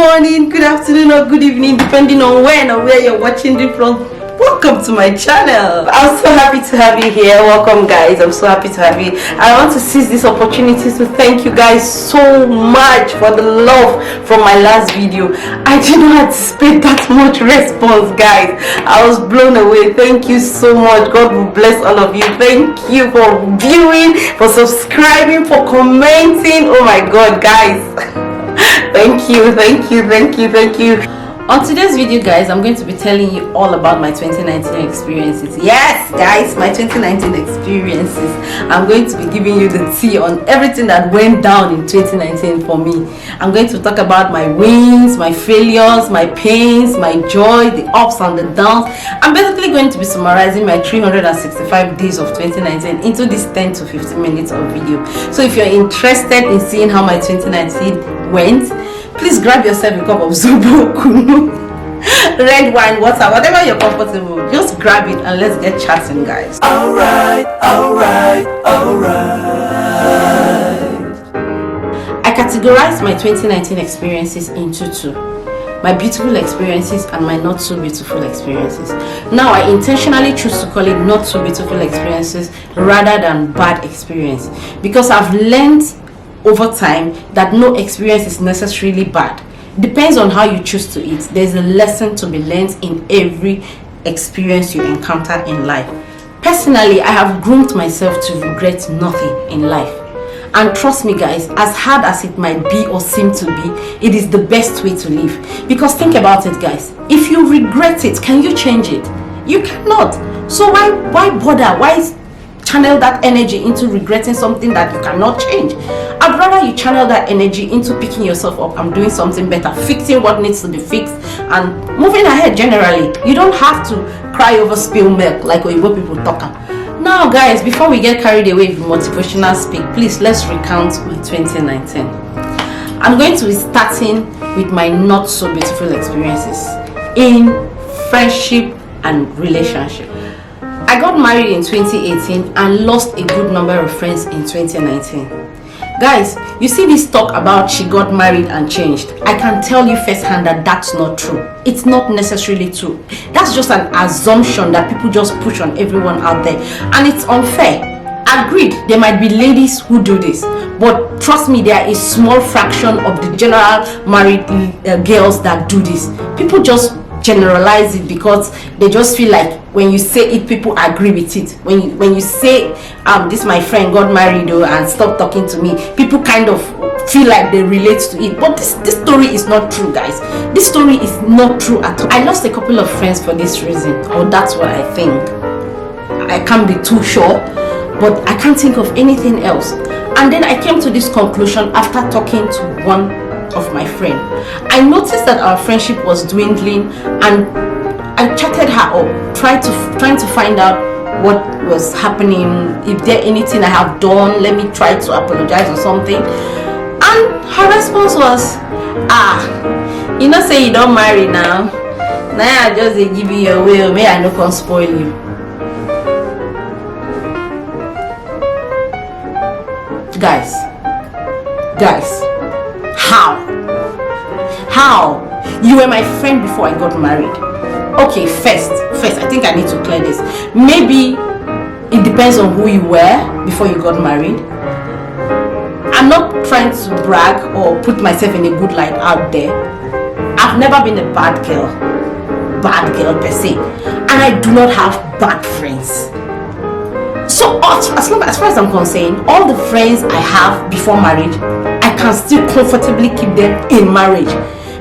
morning, good afternoon, or good evening, depending on when or where you're watching it from. Welcome to my channel. I'm so happy to have you here. Welcome, guys. I'm so happy to have you. I want to seize this opportunity to thank you guys so much for the love from my last video. I did not anticipate that much response, guys. I was blown away. Thank you so much. God will bless all of you. Thank you for viewing, for subscribing, for commenting. Oh my God, guys. Thank you. On today's video, guys, I'm going to be telling you all about my 2019 experiences. Yes, guys, my 2019 experiences. I'm going to be giving you the tea on everything that went down in 2019 for me. I'm going to talk about my wins, my failures, my pains, my joy, the ups and the downs. I'm basically going to be summarizing my 365 days of 2019 into this 10 to 15 minutes of video. So if you're interested in seeing how my 2019 went, please grab yourself a cup of zobo, kunu, red wine, water, whatever you're comfortable. Just grab it and let's get chatting, guys. Alright. I categorize my 2019 experiences into two: my beautiful experiences and my not so beautiful experiences. Now, I intentionally choose to call it not so beautiful experiences rather than bad experience, because I've learned over time that no experience is necessarily bad. Depends on how you choose to eat. There's a lesson to be learned in every experience you encounter in life. Personally, I have groomed myself to regret nothing in life. And trust me, guys, as hard as it might be or seem to be, it is the best way to live. Because think about it, guys. If you regret it, can you change it? You cannot. So why bother? Why channel that energy into regretting something that you cannot change? I'd rather you channel that energy into picking yourself up and doing something better, fixing what needs to be fixed, and moving ahead generally. You don't have to cry over spilled milk like Oyibo people talk. Now, guys, before we get carried away with motivational speak, please let's recount my 2019. I'm going to be starting with my not so beautiful experiences in friendship and relationship. I got married in 2018 and lost a good number of friends in 2019. Guys, you see this talk about she got married and changed. I can tell you firsthand that that's not true. It's not necessarily true. That's just an assumption that people just push on everyone out there, and it's unfair. Agreed, there might be ladies who do this, but trust me, there is a small fraction of the general married girls that do this. People just generalize it because they just feel like when you say it, people agree with it. When you say this my friend got married and stopped talking to me, people kind of feel like they relate to it. But this story is not true, guys. This story is not true at all. I lost a couple of friends for this reason, or that's what I think. I can't be too sure, but I can't think of anything else. And then I came to this conclusion after talking to one of my friend. I noticed that our friendship was dwindling, and I chatted her up, trying to find out what was happening, if there anything I have done, let me try to apologize or something. And her response was, you know, say you don't marry now I just give you your will, may I no come spoil you. Guys, how you were my friend before I got married? Okay, first I think I need to clear this. Maybe it depends on who you were before you got married. I'm not trying to brag or put myself in a good light out there. I've never been a bad girl per se, and I do not have bad friends. So as far as I'm concerned, all the friends I have before marriage, I can still comfortably keep them in marriage,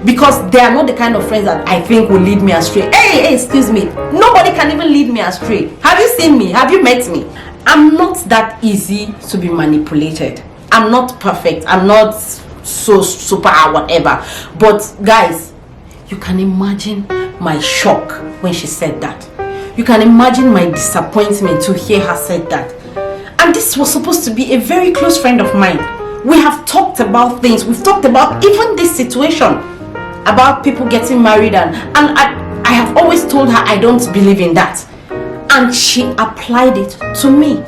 because they are not the kind of friends that I think will lead me astray. Hey, excuse me. Nobody can even lead me astray. Have you seen me? Have you met me? I'm not that easy to be manipulated. I'm not perfect. I'm not so super or whatever. But guys, you can imagine my shock when she said that. You can imagine my disappointment to hear her say that. And this was supposed to be a very close friend of mine. We have talked about things. We've talked about even this situation, about people getting married, and I have always told her I don't believe in that. And she applied it to me.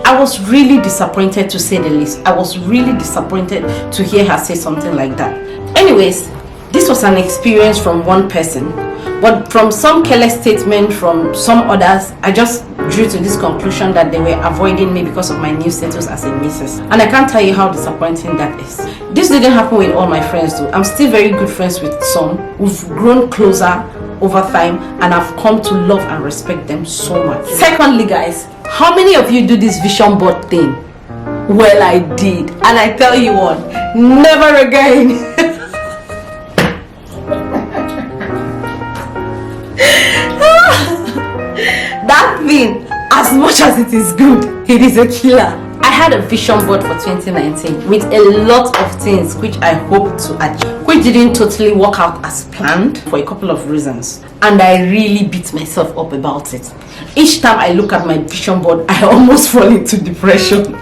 I was really disappointed, to say the least. I was really disappointed to hear her say something like that. Anyways, This was an experience from one person, but from some careless statement from some others, I just drew to this conclusion that they were avoiding me because of my new status as a missus. And I can't tell you how disappointing that is. This didn't happen with all my friends though. I'm still very good friends with some. We've grown closer over time and I've come to love and respect them so much. Secondly, guys, how many of you do this vision board thing? Well, I did, and I tell you what, never again. That thing, as much as it is good, it is a killer. I had a vision board for 2019 with a lot of things which I hope to achieve, which didn't totally work out as planned for a couple of reasons, and I really beat myself up about it. Each time I look at my vision board, I almost fall into depression,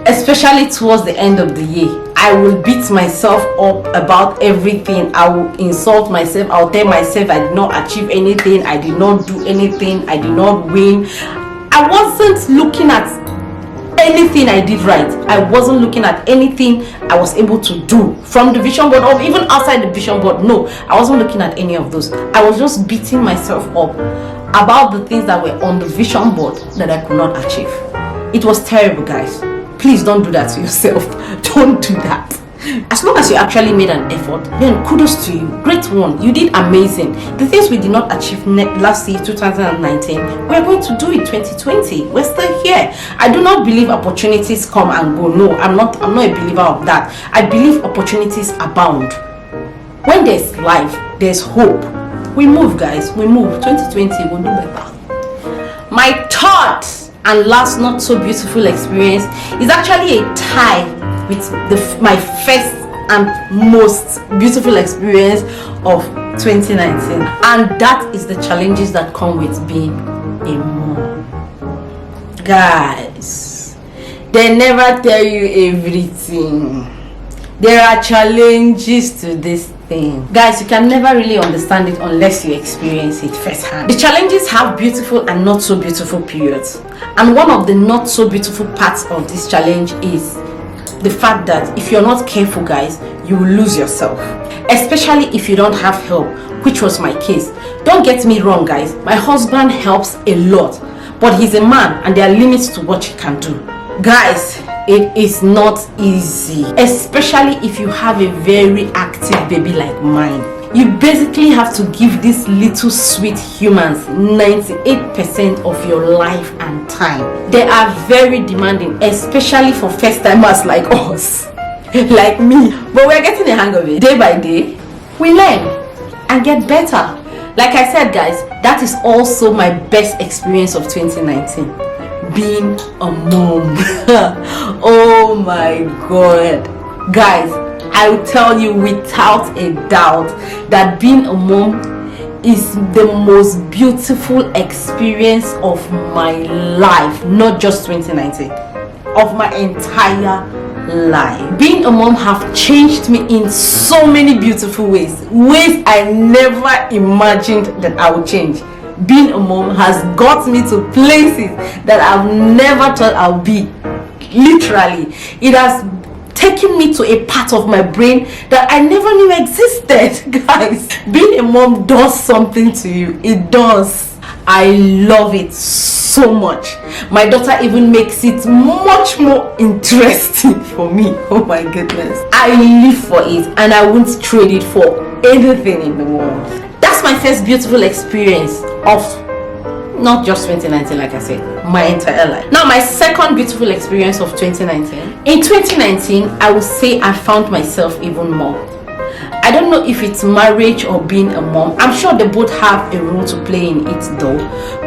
especially towards the end of the year. I will beat myself up about everything. I will insult myself. I'll tell myself I did not achieve anything, I did not do anything, I did not win. I wasn't looking at anything I did right. I wasn't looking at anything I was able to do from the vision board or even outside the vision board. No, I wasn't looking at any of those. I was just beating myself up about the things that were on the vision board that I could not achieve. It was terrible, guys. Please don't do that to yourself. Don't do that. As long as you actually made an effort, then kudos to you. Great one. You did amazing. The things we did not achieve last year, 2019, we're going to do it 2020. We're still here. I do not believe opportunities come and go. No, I'm not a believer of that. I believe opportunities abound. When there's life, there's hope. We move, guys. We move. 2020 will do better. My third and last not so beautiful experience is actually a tie with my first and most beautiful experience of 2019, and that is the challenges that come with being a mom. Guys, they never tell you everything. There are challenges to this thing. Guys, you can never really understand it unless you experience it firsthand. The challenges have beautiful and not so beautiful periods, and one of the not so beautiful parts of this challenge is the fact that if you're not careful, guys, you will lose yourself, especially if you don't have help, which was my case. Don't get me wrong, guys, my husband helps a lot, but he's a man and there are limits to what he can do. Guys, it is not easy, especially if you have a very active baby like mine. You basically have to give these little sweet humans 98% of your life and time. They are very demanding, especially for first timers like us, like me. But we're getting the hang of it. Day by day, we learn and get better. Like I said, guys, that is also my best experience of 2019. Being a mom. Oh my god. Guys, I will tell you without a doubt that being a mom is the most beautiful experience of my life. Not just 2019, of my entire life. Being a mom have changed me in so many beautiful ways I never imagined that I would change. Being a mom has got me to places that I've never thought I would be. Literally, it has taken me to a part of my brain that I never knew existed. Guys, being a mom does something to you. It does. I love it so much. My daughter even makes it much more interesting for me. Oh my goodness, I live for it and I won't trade it for anything in the world. That's my first beautiful experience of not just 2019, like I said, my entire life. Now, my second beautiful experience of 2019. In 2019, I would say I found myself even more. I don't know if it's marriage or being a mom. I'm sure they both have a role to play in it though.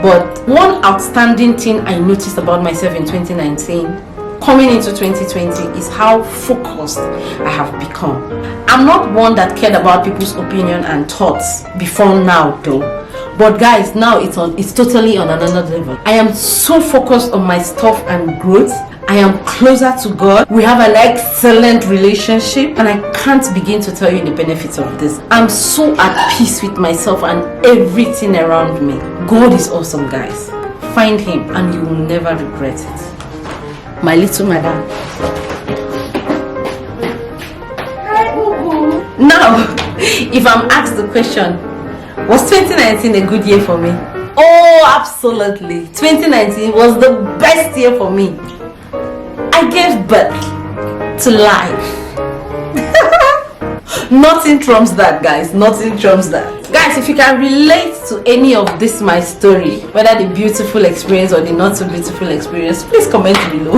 But one outstanding thing I noticed about myself in 2019 coming into 2020 is how focused I have become. I'm not one that cared about people's opinion and thoughts before now though. But guys, now it's totally on another level. I am so focused on my stuff and growth. I am closer to God. We have an excellent relationship and I can't begin to tell you the benefits of this. I'm so at peace with myself and everything around me. God is awesome, guys. Find him and you will never regret it. My little madam. Now, if I'm asked the question, was 2019 a good year for me? Oh, absolutely. 2019 was the best year for me. I gave birth to life. Nothing trumps that, guys. Nothing trumps that. Guys, if you can relate to any of this my story, whether the beautiful experience or the not so beautiful experience, please comment below.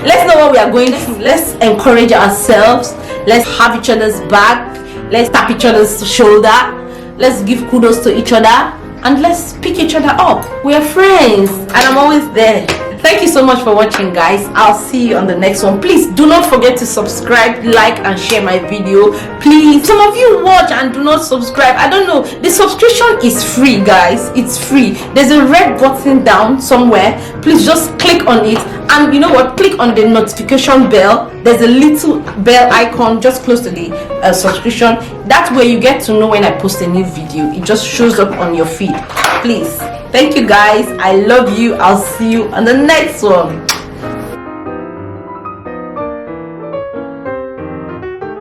Let's know what we are going through. Let's encourage ourselves. Let's have each other's back. Let's tap each other's shoulder. Let's give kudos to each other. And let's pick each other up. We are friends and I'm always there. Thank you so much for watching, guys. I'll see you on the next one. Please do not forget to subscribe, like and share my video. Please, some of you watch and do not subscribe. I don't know, the subscription is free, guys. It's free. There's a red button down somewhere. Please just click on it, and you know what, click on the notification bell. There's a little bell icon just close to the subscription. That's where you get to know when I post a new video. It just shows up on your feed. Please, thank you, guys. I love you. I'll see you on the next one.